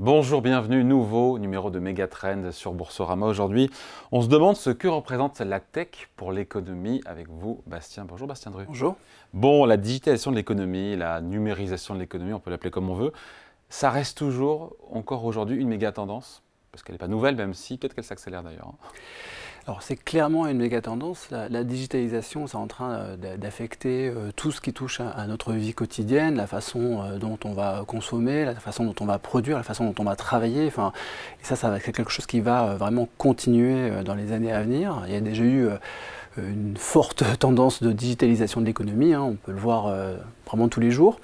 Bonjour, bienvenue, nouveau numéro de Megatrend sur Boursorama. Aujourd'hui, on se demande ce que représente la tech pour l'économie avec vous, Bastien. Bonjour Bastien Dru. Bonjour. Bon, la digitalisation de l'économie, la numérisation de l'économie, on peut l'appeler comme on veut, ça reste toujours, encore aujourd'hui, une méga tendance, parce qu'elle n'est pas nouvelle, même si peut-être qu'elle s'accélère d'ailleurs. Alors c'est clairement une méga tendance. La digitalisation, c'est en train d'affecter tout ce qui touche à notre vie quotidienne, la façon dont on va consommer, la façon dont on va produire, la façon dont on va travailler. Enfin, et ça va être quelque chose qui va vraiment continuer dans les années à venir. Il y a déjà eu une forte tendance de digitalisation de l'économie, on peut le voir vraiment tous les jours.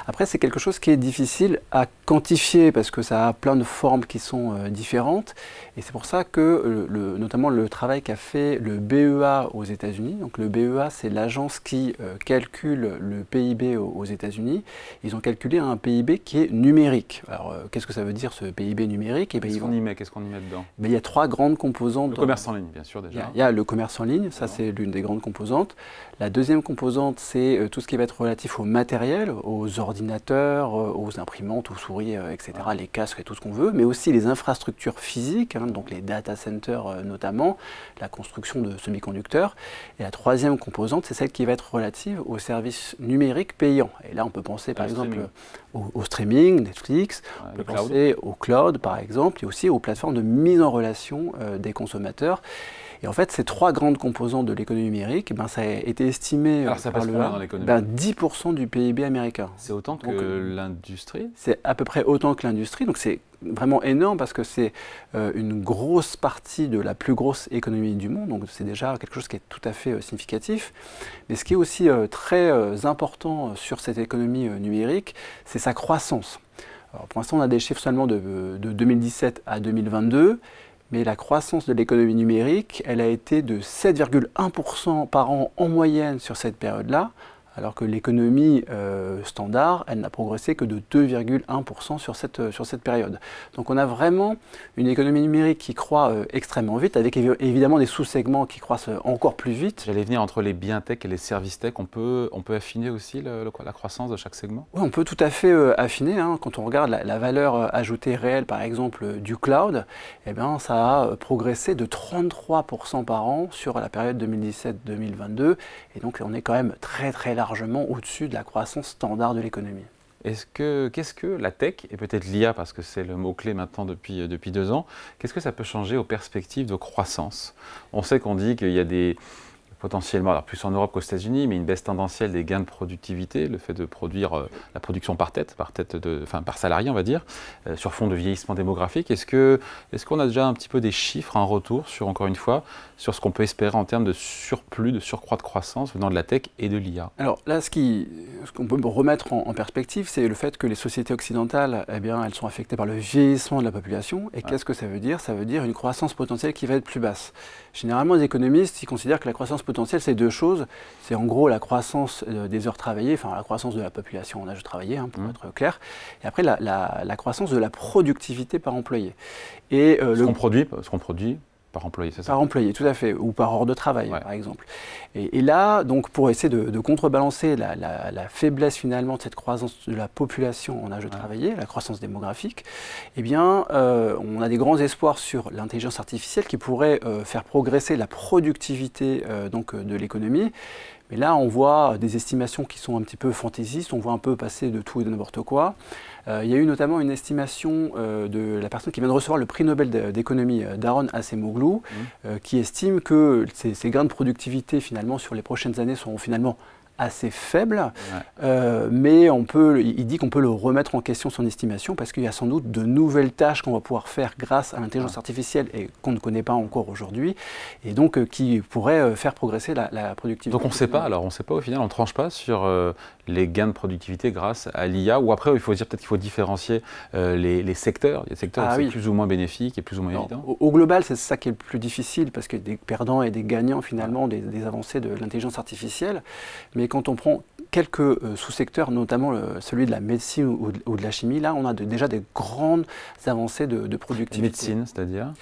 Après, c'est quelque chose qui est difficile à quantifier parce que ça a plein de formes qui sont différentes. Et c'est pour ça que notamment le travail qu'a fait le BEA aux États-Unis, donc le BEA, c'est l'agence qui calcule le PIB aux États-Unis. Ils ont calculé un PIB qui est numérique. Alors, qu'est-ce que ça veut dire ce PIB numérique? Qu'est-ce qu'on y met dedans? Il y a trois grandes composantes. Le commerce en ligne, bien sûr, déjà. Il y a le commerce en ligne, ça c'est l'une des grandes composantes. La deuxième composante, c'est tout ce qui va être relatif au matériel, aux ordinateurs, aux imprimantes, aux souris, etc., les casques et tout ce qu'on veut, mais aussi les infrastructures physiques, donc les data centers notamment, la construction de semi-conducteurs. Et la troisième composante, c'est celle qui va être relative aux services numériques payants. Et là, on peut penser par exemple au streaming, Netflix, on peut penser au cloud par exemple, et aussi aux plateformes de mise en relation des consommateurs. Et en fait, ces trois grandes composantes de l'économie numérique, ça a été estimé par le 10% du PIB américain. C'est autant que l'industrie? C'est à peu près autant que l'industrie. Donc c'est vraiment énorme parce que c'est une grosse partie de la plus grosse économie du monde. Donc c'est déjà quelque chose qui est tout à fait significatif. Mais ce qui est aussi très important sur cette économie numérique, c'est sa croissance. Alors, pour l'instant, on a des chiffres seulement de 2017 à 2022. Mais la croissance de l'économie numérique, elle a été de 7,1% par an en moyenne sur cette période-là, alors que l'économie standard, elle n'a progressé que de 2,1% sur cette période. Donc on a vraiment une économie numérique qui croît extrêmement vite, avec évidemment des sous-segments qui croissent encore plus vite. J'allais venir entre les biens tech et les services tech, on peut affiner aussi la croissance de chaque segment? Oui, on peut tout à fait affiner. Quand on regarde la valeur ajoutée réelle, par exemple, du cloud, ça a progressé de 33% par an sur la période 2017-2022. Et donc on est quand même très largement au-dessus de la croissance standard de l'économie. Qu'est-ce que la tech, et peut-être l'IA, parce que c'est le mot-clé maintenant depuis 2 ans, qu'est-ce que ça peut changer aux perspectives de croissance? On sait qu'on dit qu'il y a potentiellement, alors plus en Europe qu'aux États-Unis, mais une baisse tendancielle des gains de productivité, le fait de produire la production par salarié, on va dire, sur fond de vieillissement démographique. Est-ce qu'on a déjà un petit peu des chiffres, un retour sur, encore une fois, sur ce qu'on peut espérer en termes de surplus, de surcroît de croissance venant de la tech et de l'IA? Alors là, ce qu'on peut remettre en perspective, c'est le fait que les sociétés occidentales, elles sont affectées par le vieillissement de la population. Et qu'est-ce que ça veut dire? Ça veut dire une croissance potentielle qui va être plus basse. Généralement, les économistes, ils considèrent que la croissance potentielle, c'est deux choses. C'est en gros la croissance des heures travaillées, enfin la croissance de la population en âge de travailler, pour être clair. Et après, la croissance de la productivité par employé. Et, ce qu'on produit par employé, c'est ça? Par employé, tout à fait, ou par heure de travail, par exemple. Et là, donc, pour essayer de contrebalancer la faiblesse finalement de cette croissance de la population en âge de travailler, la croissance démographique, on a des grands espoirs sur l'intelligence artificielle qui pourrait faire progresser la productivité de l'économie. Mais là, on voit des estimations qui sont un petit peu fantaisistes, on voit un peu passer de tout et de n'importe quoi. Il y a eu notamment une estimation de la personne qui vient de recevoir le prix Nobel d'économie, Daron Acemoglu, qui estime que ces gains de productivité finalement sur les prochaines années seront finalement assez faible, mais il dit qu'on peut le remettre en question son estimation parce qu'il y a sans doute de nouvelles tâches qu'on va pouvoir faire grâce à l'intelligence artificielle et qu'on ne connaît pas encore aujourd'hui et donc qui pourraient faire progresser la productivité. Donc on ne sait pas, au final, on ne tranche pas sur les gains de productivité grâce à l'IA, ou après il faut dire peut-être qu'il faut différencier les secteurs. Il y a des secteurs où c'est plus ou moins bénéfique et plus ou moins évident. Au global, c'est ça qui est le plus difficile parce qu'il y a des perdants et des gagnants finalement des avancées de l'intelligence artificielle. Mais quand on prend quelques sous-secteurs, notamment celui de la médecine ou de la chimie. Là, on a déjà des grandes avancées de productivité. Médecine, c'est-à-dire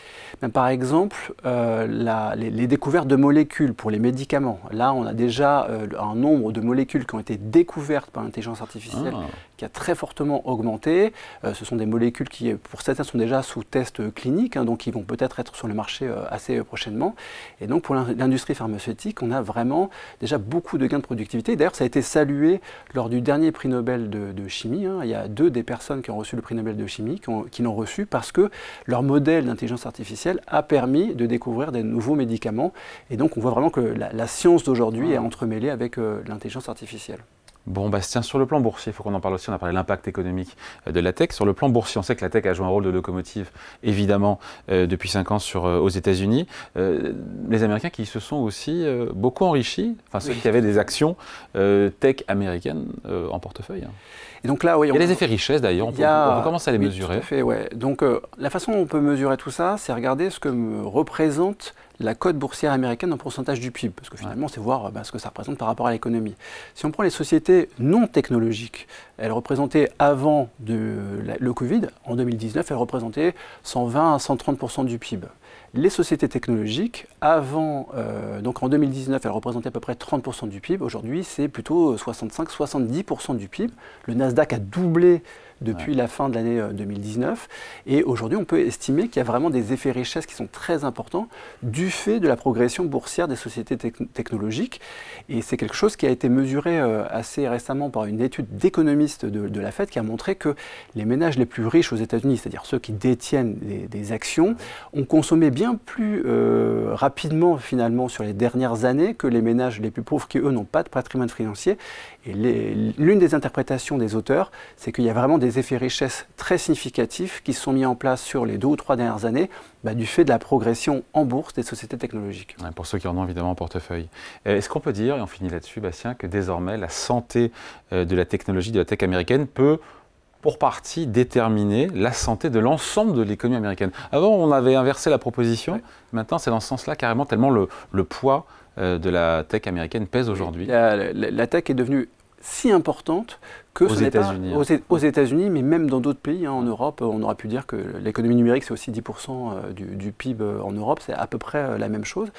par exemple, les découvertes de molécules pour les médicaments. Là, on a déjà un nombre de molécules qui ont été découvertes par l'intelligence artificielle qui a très fortement augmenté. Ce sont des molécules qui, pour certaines, sont déjà sous test clinique, donc qui vont peut-être être sur le marché assez prochainement. Et donc, pour l'industrie pharmaceutique, on a vraiment déjà beaucoup de gains de productivité. D'ailleurs, ça a été salué lors du dernier prix Nobel de chimie. Il y a 2 des personnes qui ont reçu le prix Nobel de chimie qui l'ont reçu parce que leur modèle d'intelligence artificielle a permis de découvrir des nouveaux médicaments. Et donc, on voit vraiment que la science d'aujourd'hui est entremêlée avec l'intelligence artificielle. Bon, Bastien, sur le plan boursier, il faut qu'on en parle aussi, on a parlé de l'impact économique de la tech. Sur le plan boursier, on sait que la tech a joué un rôle de locomotive, évidemment, depuis 5 ans aux États-Unis. Les Américains qui se sont aussi beaucoup enrichis, enfin ceux qui avaient des actions tech américaines en portefeuille. Et donc là, oui, il y a les effets richesse d'ailleurs, on peut commencer à les mesurer. Tout à fait, ouais. Donc la façon dont on peut mesurer tout ça, c'est regarder ce que représente la cote boursière américaine en pourcentage du PIB, parce que finalement, c'est voir ce que ça représente par rapport à l'économie. Si on prend les sociétés non technologiques, elles représentaient avant le Covid, en 2019, elles représentaient 120 à 130% du PIB. Les sociétés technologiques, donc en 2019, elles représentaient à peu près 30% du PIB. Aujourd'hui, c'est plutôt 65-70% du PIB. Le Nasdaq a doublé depuis la fin de l'année 2019. Et aujourd'hui, on peut estimer qu'il y a vraiment des effets richesse qui sont très importants du fait de la progression boursière des sociétés technologiques. Et c'est quelque chose qui a été mesuré assez récemment par une étude d'économistes de la Fed qui a montré que les ménages les plus riches aux États-Unis, c'est-à-dire ceux qui détiennent des actions, ont consommé bien plus rapidement finalement sur les dernières années que les ménages les plus pauvres qui, eux, n'ont pas de patrimoine financier. Et l'une des interprétations des auteurs, c'est qu'il y a vraiment des effets richesse très significatifs qui se sont mis en place sur les 2 ou 3 dernières années du fait de la progression en bourse des sociétés technologiques. Ouais, pour ceux qui en ont évidemment en portefeuille. Est-ce qu'on peut dire, et on finit là-dessus, Bastien, que désormais la santé de la technologie, de la tech américaine peut pour partie déterminer la santé de l'ensemble de l'économie américaine? Avant, on avait inversé la proposition, maintenant c'est dans ce sens-là carrément, tellement le poids de la tech américaine pèse aujourd'hui. La tech est devenue si importante que aux États-Unis. Aux États-Unis, mais même dans d'autres pays. En Europe, on aurait pu dire que l'économie numérique, c'est aussi 10% du PIB en Europe. C'est à peu près la même chose.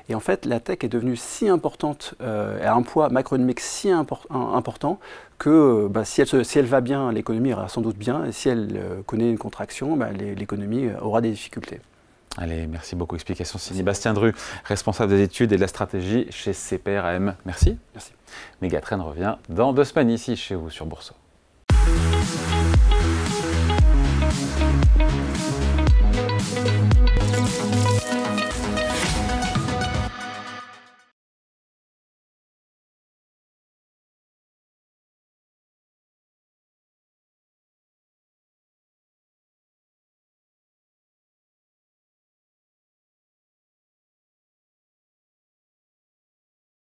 Et en fait, la tech est devenue si importante, a un poids macroéconomique si important que si elle va bien, l'économie ira sans doute bien. Et si elle connaît une contraction, l'économie aura des difficultés. Allez, merci beaucoup. Explication signée Bastien Dru, responsable des études et de la stratégie chez CPRM. Merci. Merci. Megatrend revient dans 2 semaines ici chez vous sur Boursorama.